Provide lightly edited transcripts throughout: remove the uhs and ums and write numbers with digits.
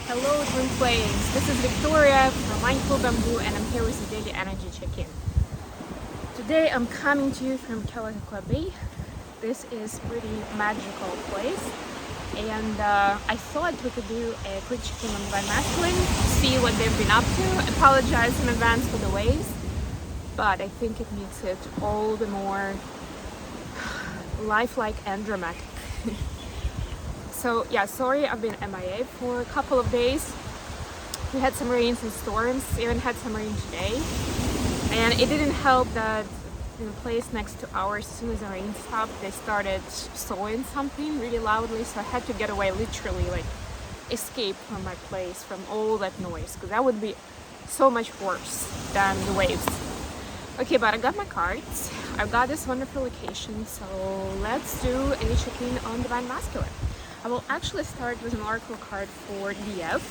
Hello Twin Flames, this is Victoria from Mindful Bamboo and I'm here with the daily energy check-in. Today I'm coming to you from Viktoriia-Gruzdieva Bay. This is a pretty magical place and I thought we could do a quick check-in on Divine Masculine, see what they've been up to. Apologize in advance for the waves, but I think it makes it all the more lifelike and dramatic. So yeah, sorry I've been MIA for a couple of days. We had some rains and storms, even had some rain today. And it didn't help that in the place next to ours, as soon as the rain stopped, they started sawing something really loudly. So I had to get away, literally like escape from my place, from all that noise, because that would be so much worse than the waves. Okay, but I got my cards. I've got this wonderful location, so let's do a check-in on Divine Masculine. I will actually start with an oracle card for DF.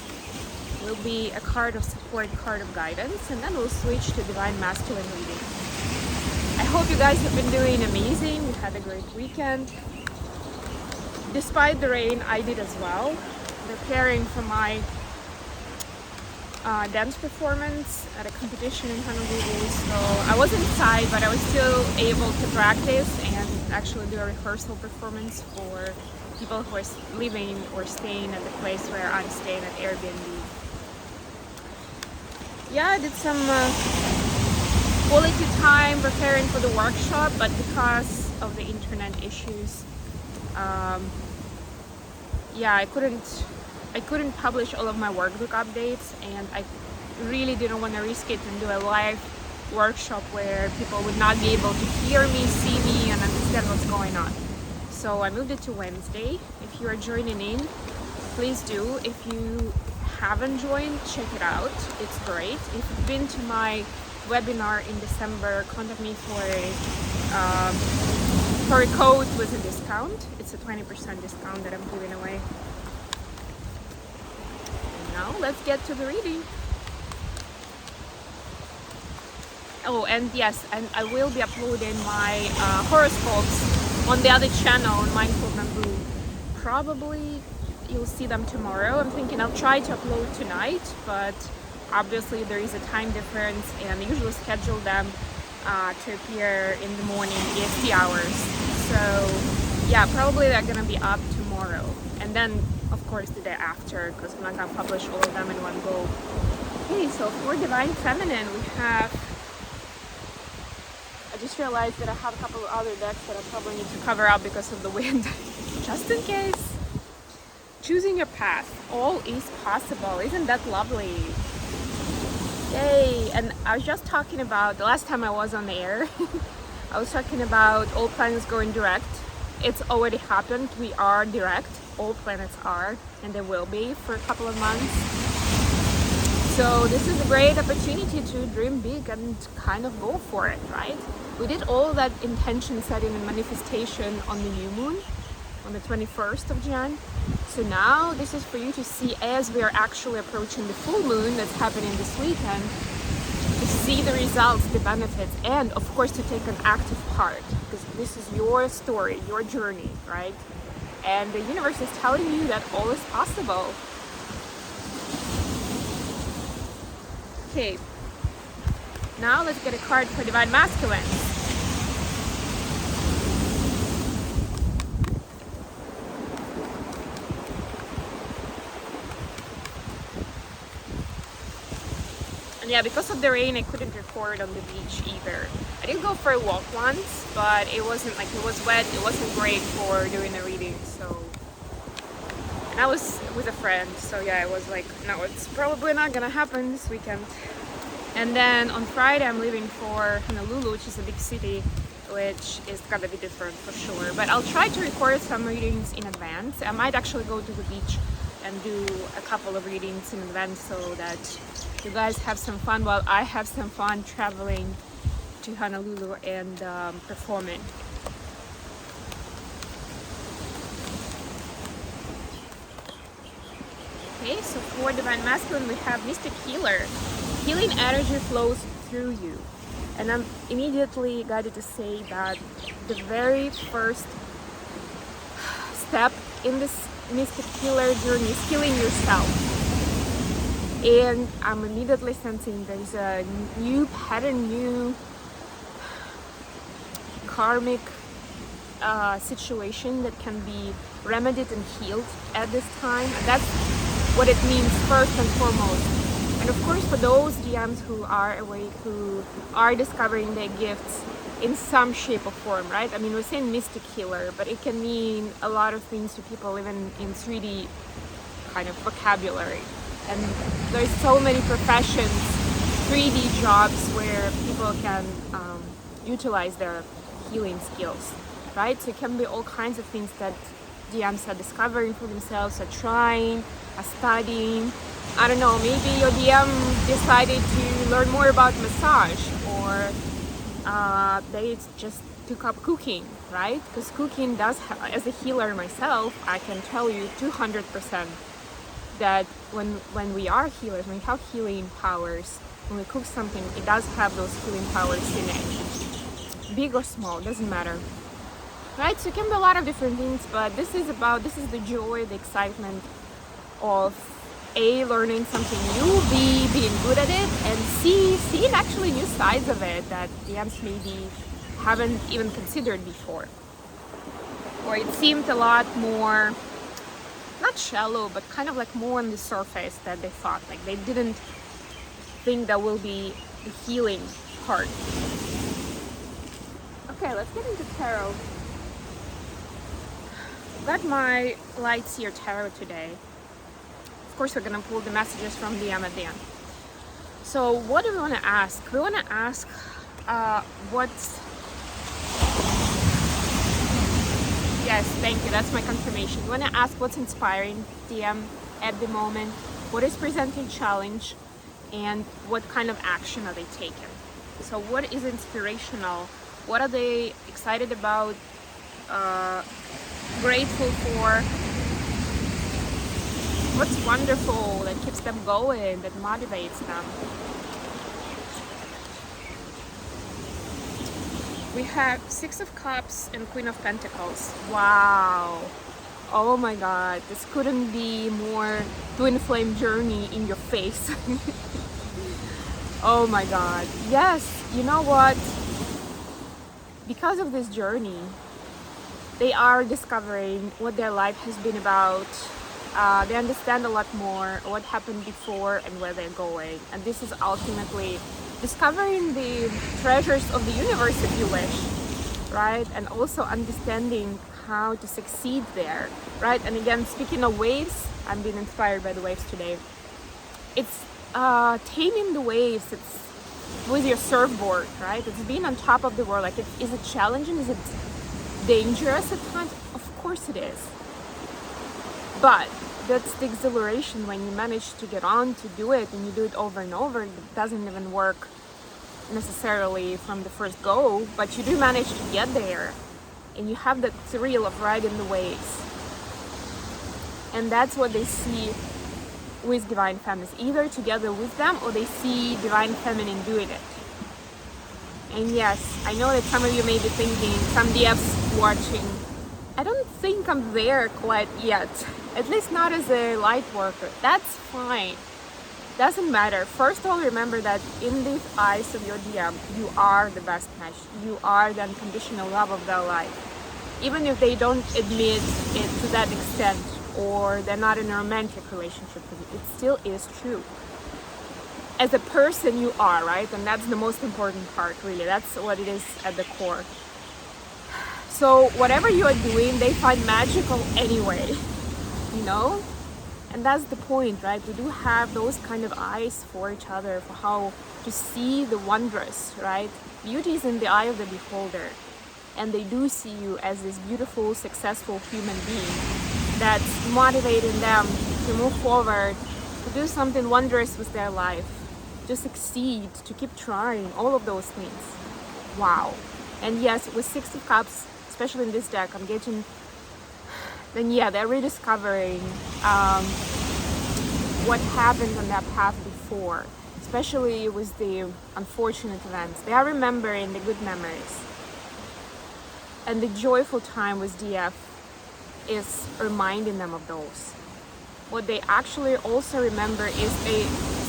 Will be a card of support, card of guidance, and then we'll switch to Divine Masculine reading. I hope you guys have been doing amazing. We had a great weekend. Despite the rain, I did as well. Preparing for my dance performance at a competition in Honolulu. So I was inside, but I was still able to practice and actually do a rehearsal performance for people who are living or staying at the place where I'm staying at Airbnb. Yeah, I did some quality time preparing for the workshop, but because of the internet issues, yeah, I couldn't publish all of my workbook updates, and I really didn't want to risk it and do a live workshop where people would not be able to hear me, see me, and understand what's going on. So I moved it to Wednesday. If you are joining in, please do. If you haven't joined, check it out. It's great. If you've been to my webinar in December, contact me for a code with a discount. It's a 20% discount that I'm giving away. And now let's get to the reading. Oh, and yes, and I will be uploading my horoscopes on the other channel, on Mindful Bamboo. Probably you'll see them tomorrow. I'm thinking I'll try to upload tonight, but obviously there is a time difference and I usually schedule them to appear in the morning EST hours. So yeah, probably they're gonna be up tomorrow. And then of course the day after, because I'm not gonna publish all of them in one go. Okay, so for Divine Feminine we have, I just realized that I have a couple of other decks that I probably need to cover up because of the wind, just in case. Choosing your path, all is possible. Isn't that lovely? Yay! And I was just talking about, the last time I was on the air, I was talking about all planets going direct. It's already happened. We are direct. All planets are, and they will be for a couple of months. So this is a great opportunity to dream big and kind of go for it, right? We did all that intention setting and manifestation on the new moon on the 21st of Jan. So now this is for you to see as we are actually approaching the full moon that's happening this weekend, to see the results, the benefits, and of course to take an active part, because this is your story, your journey, right? And the universe is telling you that all is possible. Okay, now let's get a card for Divine Masculine. And yeah, because of the rain, I couldn't record on the beach either. I did go for a walk once, but it wasn't like, it was wet, it wasn't great for doing a reading, so. And I was with a friend, so yeah, I was like, no, it's probably not gonna happen this weekend. And then on Friday, I'm leaving for Honolulu, which is a big city, which is gonna be different for sure. But I'll try to record some readings in advance. I might actually go to the beach and do a couple of readings in advance so that you guys have some fun while I have some fun traveling to Honolulu and performing. Okay, so for Divine Masculine, we have Mystic Healer. Healing energy flows through you. And I'm immediately guided to say that the very first step in this Mystic Healer journey is healing yourself. And I'm immediately sensing there's a new pattern, new karmic situation that can be remedied and healed at this time. And that's what it means first and foremost. And of course, for those DMs who are awake, who are discovering their gifts in some shape or form, right? I mean, we're saying mystic healer, but it can mean a lot of things to people even in 3D kind of vocabulary. And there's so many professions, 3D jobs where people can utilize their healing skills, right? So it can be all kinds of things that DMs are discovering for themselves, are trying, are studying. I don't know, maybe your DM decided to learn more about massage, or they just took up cooking, right? Because cooking does have, as a healer myself, I can tell you 200% that when we are healers, when we have healing powers, when we cook something, it does have those healing powers in it. Big or small, doesn't matter. Right? So it can be a lot of different things, but this is the joy, the excitement of A, learning something new, B, being good at it, and C, seeing actually new sides of it that DMs maybe haven't even considered before. Or it seemed a lot more, not shallow, but kind of like more on the surface that they thought. Like they didn't think that will be the healing part. Okay, let's get into tarot. Got my Lightseer Tarot today. Of course, we're gonna pull the messages from DM at the end. So what do we want to ask? We want to ask what's... Yes, thank you, that's my confirmation. We want to ask what's inspiring DM at the moment, what is presenting challenge, and what kind of action are they taking. So what is inspirational? What are they excited about, grateful for? What's wonderful that keeps them going, that motivates them? We have Six of Cups and Queen of Pentacles. Wow. Oh my God. This couldn't be more twin flame journey in your face. Oh my God. Yes, you know what? Because of this journey, they are discovering what their life has been about. They understand a lot more what happened before and where they're going. And this is ultimately discovering the treasures of the universe, if you wish, right? And also understanding how to succeed there, right? And again, speaking of waves, I'm being inspired by the waves today. It's taming the waves. It's with your surfboard, right? It's being on top of the world. Like, is it challenging? Is it dangerous at times? Of course it is. But that's the exhilaration when you manage to get on to do it, and you do it over and over. It doesn't even work necessarily from the first go, but you do manage to get there, and you have that thrill of riding the waves. And that's what they see with Divine Feminine, either together with them or they see Divine Feminine doing it. And yes, I know that some of you may be thinking, some DFs watching, I don't think I'm there quite yet, at least not as a light worker. That's fine, doesn't matter. First of all, remember that in the eyes of your DM, you are the best match. You are the unconditional love of their life. Even if they don't admit it to that extent, or they're not in a romantic relationship with you, it still is true. As a person, you are, right? And that's the most important part, really. That's what it is at the core. So whatever you are doing, they find magical anyway, you know? And that's the point, right? We do have those kind of eyes for each other, for how to see the wondrous, right? Beauty is in the eye of the beholder. And they do see you as this beautiful, successful human being that's motivating them to move forward, to do something wondrous with their life, to succeed, to keep trying, all of those things. Wow. And yes, with Six of Cups, especially in this deck, I'm getting, then yeah, they're rediscovering what happened on that path before, especially with the unfortunate events. They are remembering the good memories. And the joyful time with DF is reminding them of those. What they actually also remember is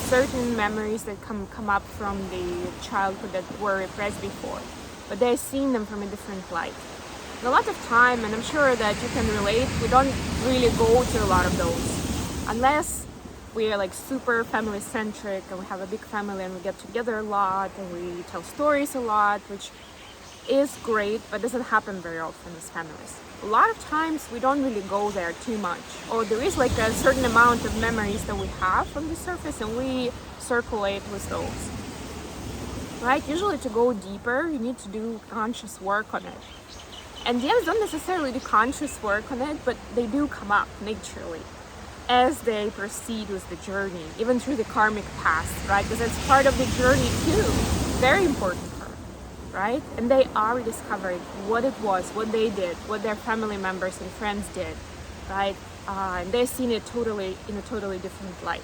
certain memories that come up from the childhood that were repressed before, but they're seeing them from a different light. And a lot of time, and I'm sure that you can relate, we don't really go to a lot of those unless we are like super family centric and we have a big family and we get together a lot and we tell stories a lot, which is great, but doesn't happen very often as families. A lot of times we don't really go there too much, or there is like a certain amount of memories that we have on the surface and we circulate with those, right? Usually to go deeper, you need to do conscious work on it. And DMs don't necessarily do conscious work on it, but they do come up naturally as they proceed with the journey, even through the karmic past, right? Because it's part of the journey too, very important part, right? And they are discovering what it was, what they did, what their family members and friends did, right? And they're seeing it totally in a totally different light,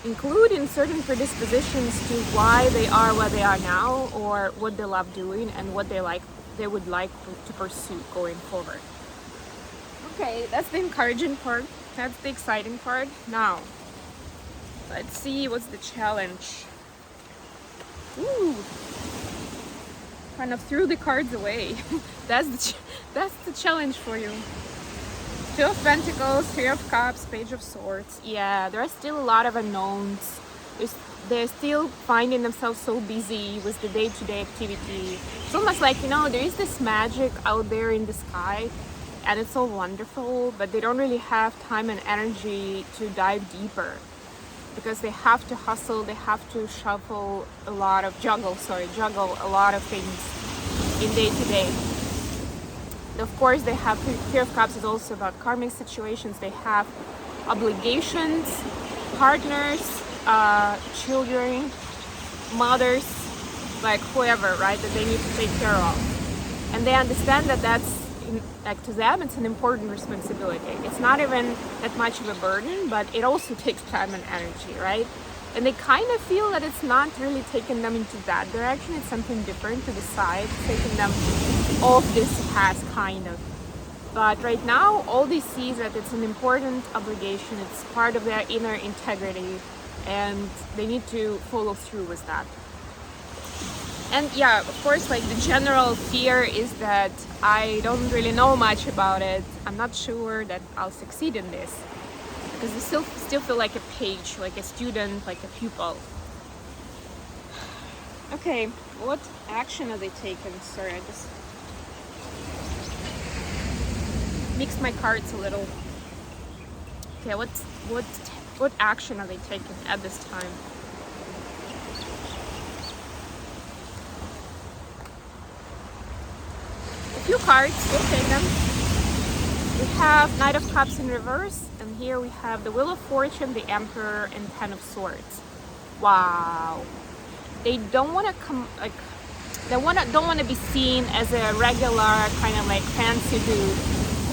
including certain predispositions to why they are where they are now, or what they love doing and what they would like to pursue going forward. Okay, that's the encouraging part. That's the exciting part. Now, let's see what's the challenge. Ooh, kind of threw the cards away. that's the challenge for you. Two of Pentacles, Three of Cups, Page of Swords. Yeah, there are still a lot of unknowns. They're still finding themselves so busy with the day-to-day activity. It's almost like, there is this magic out there in the sky and it's so wonderful, but they don't really have time and energy to dive deeper because they have to hustle, they have to juggle a lot of things in day-to-day. Of course, they have Three of Cups is also about karmic situations. They have obligations, partners, children, mothers, like whoever, right, that they need to take care of. And they understand that like to them, it's an important responsibility. It's not even that much of a burden, but it also takes time and energy, right? And they kind of feel that it's not really taking them into that direction. It's something different to the side, taking them off this path, kind of. But right now, all they see is that it's an important obligation. It's part of their inner integrity, and they need to follow through with that. And yeah, of course, like the general fear is that I don't really know much about it. I'm not sure that I'll succeed in this because I still feel like a page, like a student, like a pupil. Okay, what action are they taking? Sorry, I just mixed my cards a little. Okay, what action are they taking at this time? A few cards, we'll take them. We have Knight of Cups in reverse, and here we have the Wheel of Fortune, the Emperor, and Ten of Swords. Wow. They don't want to don't want to be seen as a regular kind of like fancy dude,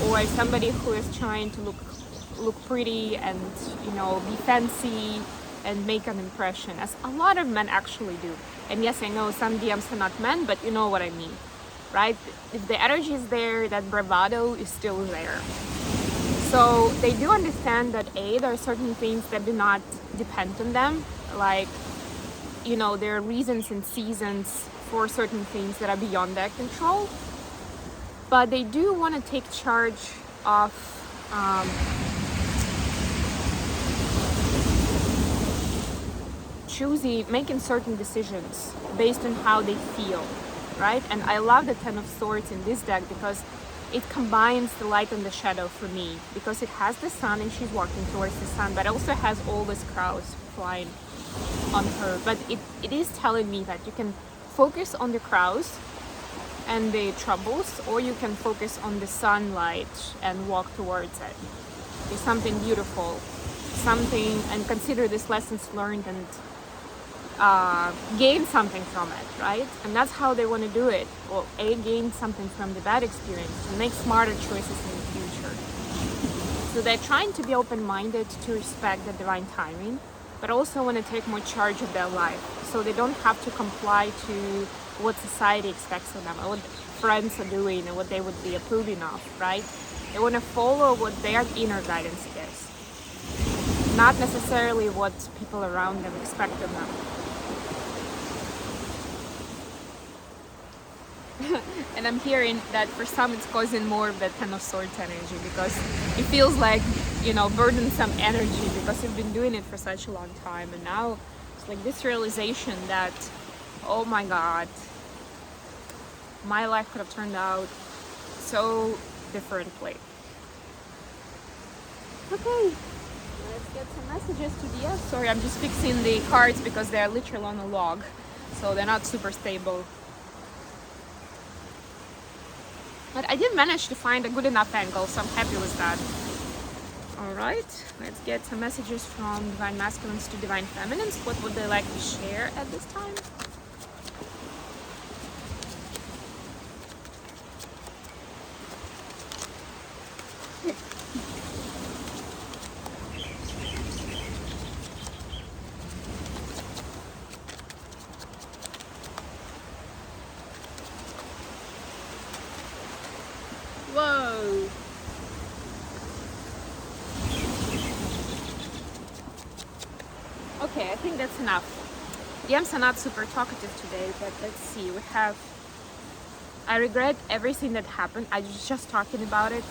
or somebody who is trying to look pretty and be fancy and make an impression, as a lot of men actually do. And yes, I know some DMs are not men, but you know what I mean, right? If the energy is there, that bravado is still there. So they do understand that there are certain things that do not depend on them, like there are reasons and seasons for certain things that are beyond their control, but they do want to take charge of making certain decisions based on how they feel, right? And I love the Ten of Swords in this deck because it combines the light and the shadow for me, because it has the sun and she's walking towards the sun, but also has all these clouds flying on her. But it is telling me that you can focus on the crowds and the troubles, or you can focus on the sunlight and walk towards it. It's something beautiful, and consider these lessons learned and gain something from it, right? And that's how they want to do it. Well, gain something from the bad experience and make smarter choices in the future. So they're trying to be open-minded, to respect the divine timing, but also want to take more charge of their life, so they don't have to comply to what society expects of them, or what friends are doing, and what they would be approving of, right? They want to follow what their inner guidance is. not necessarily what people around them expect of them. And I'm hearing that for some it's causing more of that Ten of Swords energy, because it feels like, you know, burdensome energy because you've been doing it for such a long time, and now it's like this realization that, oh my God, my life could have turned out so differently. Okay, let's get some messages to the end. Sorry, I'm just fixing the cards because they're literally on a log, so they're not super stable. But I did manage to find a good enough angle, so I'm happy with that. Alright, let's get some messages from Divine Masculines to Divine Feminines. What would they like to share at this time? Whoa! Okay, I think that's enough. DMs are not super talkative today, but let's see. We have, I regret everything that happened. I was just talking about it.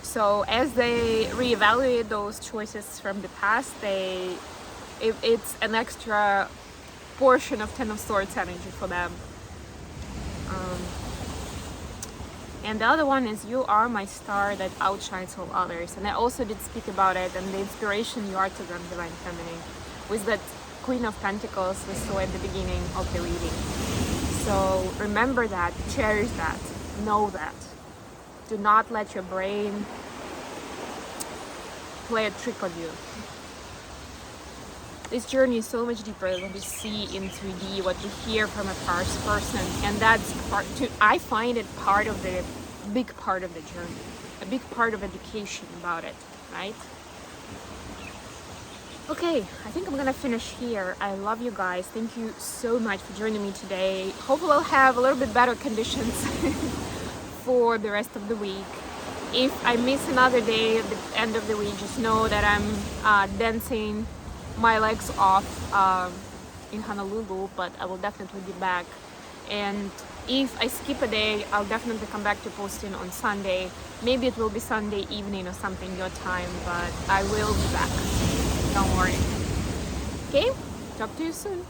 So as they reevaluate those choices from the past, it's an extra portion of Ten of Swords energy for them. And the other one is, you are my star that outshines all others. And I also did speak about it and the inspiration you are to them, Divine Feminine, with that Queen of Pentacles we saw at the beginning of the reading. So remember that, cherish that, know that. Do not let your brain play a trick on you. This journey is so much deeper than what we see in 3D, what we hear from a past person, and that's part too. I find it part of the big part of the journey, a big part of education about it, right? Okay, I think I'm gonna finish here. I love you guys. Thank you so much for joining me today. Hopefully we'll have a little bit better conditions for the rest of the week. If I miss another day at the end of the week, just know that I'm dancing my legs off in Honolulu, but I will definitely be back. And if I skip a day, I'll definitely come back to posting on Sunday. Maybe it will be Sunday evening or something your time, but I will be back. Don't worry. Okay, talk to you soon.